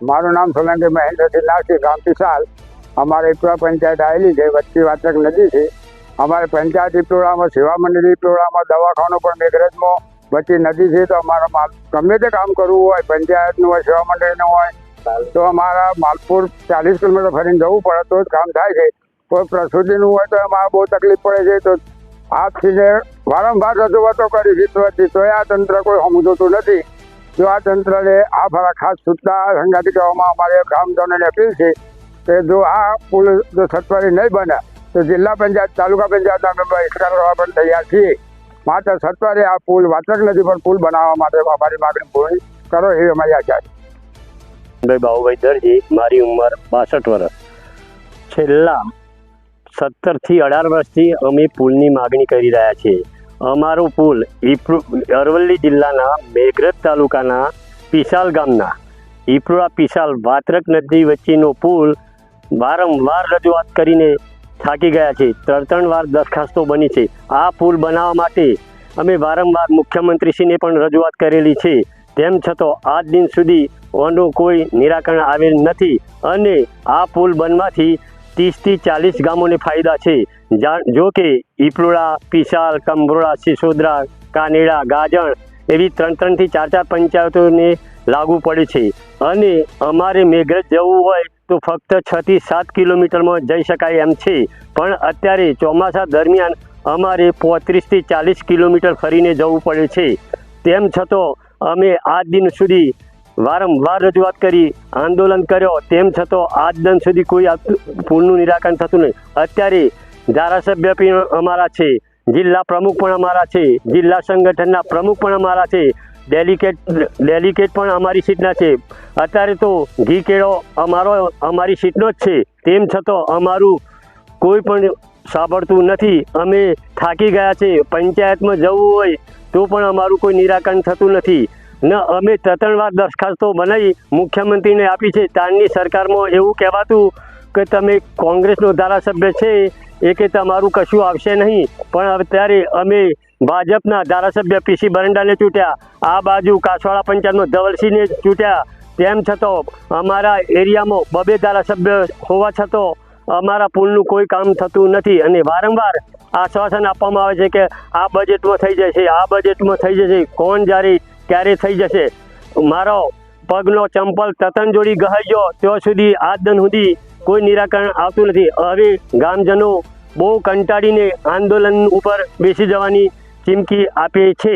મારું નામ સોલંકી મહેન્દ્રસિંહ નાસી, ગામ પિસાલ. અમારે ઈપોડા પંચાયત આવેલી છે, વચ્ચે વાત્રક નદી છે. અમારે પંચાયત ઈપોડામાં, સેવા મંડળી ઈપોડામાં, દવાખાનું પણ મેઘરજમાં વચ્ચે નદી છે. તો અમારા ગમે તે કામ કરવું હોય, પંચાયતનું હોય, સેવા મંડળીનું હોય, તો અમારા માલપુર 40 કિલોમીટર ફરીને જવું પડે તો જ કામ થાય છે. કોઈ પ્રસૂતિનું હોય તો અમારે બહુ તકલીફ પડે છે. તો આજથી વારંવાર રજૂઆતો કરી છે, તો આ તંત્ર કોઈ સમજતું નથી. જો આ તંત્રને આ ફરા ખાસ સૂચના સંગાતી કહેવામાં અમારે ગામજનોને અપીલ છે કે જો આ પુલ જો સત્વરે નહીં બને તો જિલ્લા પંચાયત, તાલુકા પંચાયતના મેમ્બર ઇસ્કાર કરવા પણ તૈયાર છીએ. માત્ર સત્વરે આ પુલ વાત્રક નદી પર પુલ બનાવવા માટે અમારી માગણી પૂરી કરો એવી અમારી આશા છે. બાબુભાઈ દરજી, મારી ઉંમર 62 વર્ષ. છેલ્લા 17 થી 18 વર્ષથી અમે પુલની માગણી કરી રહ્યા છીએ. અમારો પુલ અરવલ્લી જિલ્લાના મેઘરજ તાલુકાના પિસાલ ગામના ઈપોડા પિસાલ વાત્રક નદી વચ્ચેનો પુલ વારંવાર રજૂઆત કરીને થાકી ગયા છે. 3 વાર દરખાસ્તો બની છે. આ પુલ બનાવવા માટે અમે વારંવાર મુખ્યમંત્રીશ્રીને પણ રજૂઆત કરેલી છે. તેમ છતાં આજ દિન સુધી આનું કોઈ નિરાકરણ આવેલ નથી. અને આ પુલ બનવાથી 30 થી 40 ગામોને ફાયદા છે. જો કે ઈપોડા, પિસાલ, કંભરોડા, સિસોદરા, કાનેડા, ગાજણ એવી 3 થી 4 પંચાયતોને લાગુ પડે છે. અને અમારે મેઘરજ જવું હોય તો ફક્ત 6 થી 7 કિલોમીટરમાં જઈ શકાય એમ છે. પણ અત્યારે ચોમાસા દરમિયાન અમારે 35 થી 40 કિલોમીટર ફરીને જવું પડે છે. તેમ છતાં અમે આજ દિન સુધી વારંવાર રજૂઆત કરી, આંદોલન કર્યો, તેમ છતાં આજ દિન સુધી કોઈ પુલનું નિરાકરણ થતું નહીં. અત્યારે ધારાસભ્ય પણ અમારા છે, જિલ્લા પ્રમુખ પણ અમારા છે, જિલ્લા સંગઠનના પ્રમુખ પણ અમારા છે, ડેલિકેટ પણ અમારી સીટના છે. અત્યારે તો ઘી કેળો અમારી સીટનો જ છે. તેમ છતાં અમારું કોઈ પણ સાંભળતું નથી. અમે થાકી ગયા છે. પંચાયતમાં જવું હોય તો પણ અમારું કોઈ નિરાકરણ થતું નથી. ન અમે 3 વાર દરખાસ્તો બનાવી મુખ્યમંત્રીને આપી છે. ત્યારની સરકારમાં એવું કહેવાતું કે તમે કોંગ્રેસનો ધારાસભ્ય છે એ કે તમારું કશું આવશે નહીં. પણ અત્યારે અમે ભાજપના ધારાસભ્ય PC બરંડાને ચૂંટ્યા, આ બાજુ કાસવાડા પંચાયતમાં ધવલસિંહને ચૂંટ્યા. તેમ છતાં અમારા એરિયામાં 2 ધારાસભ્ય હોવા છતાં અમારા પુલનું કોઈ કામ થતું નથી. અને વારંવાર આશ્વાસન આપવામાં આવે છે કે આ બજેટમાં થઈ જશે, આ બજેટમાં થઈ જશે. કોણ ક્યારે થઈ જશે? મારો પગનો ચંપલ તતન જોડી ગહાઈ ગયો ત્યાં સુધી આજ દિન સુધી કોઈ નિરાકરણ આવતું નથી. હવે ગામજનો બહુ કંટાળીને આંદોલન ઉપર બેસી જવાની ચીમકી આપે છે.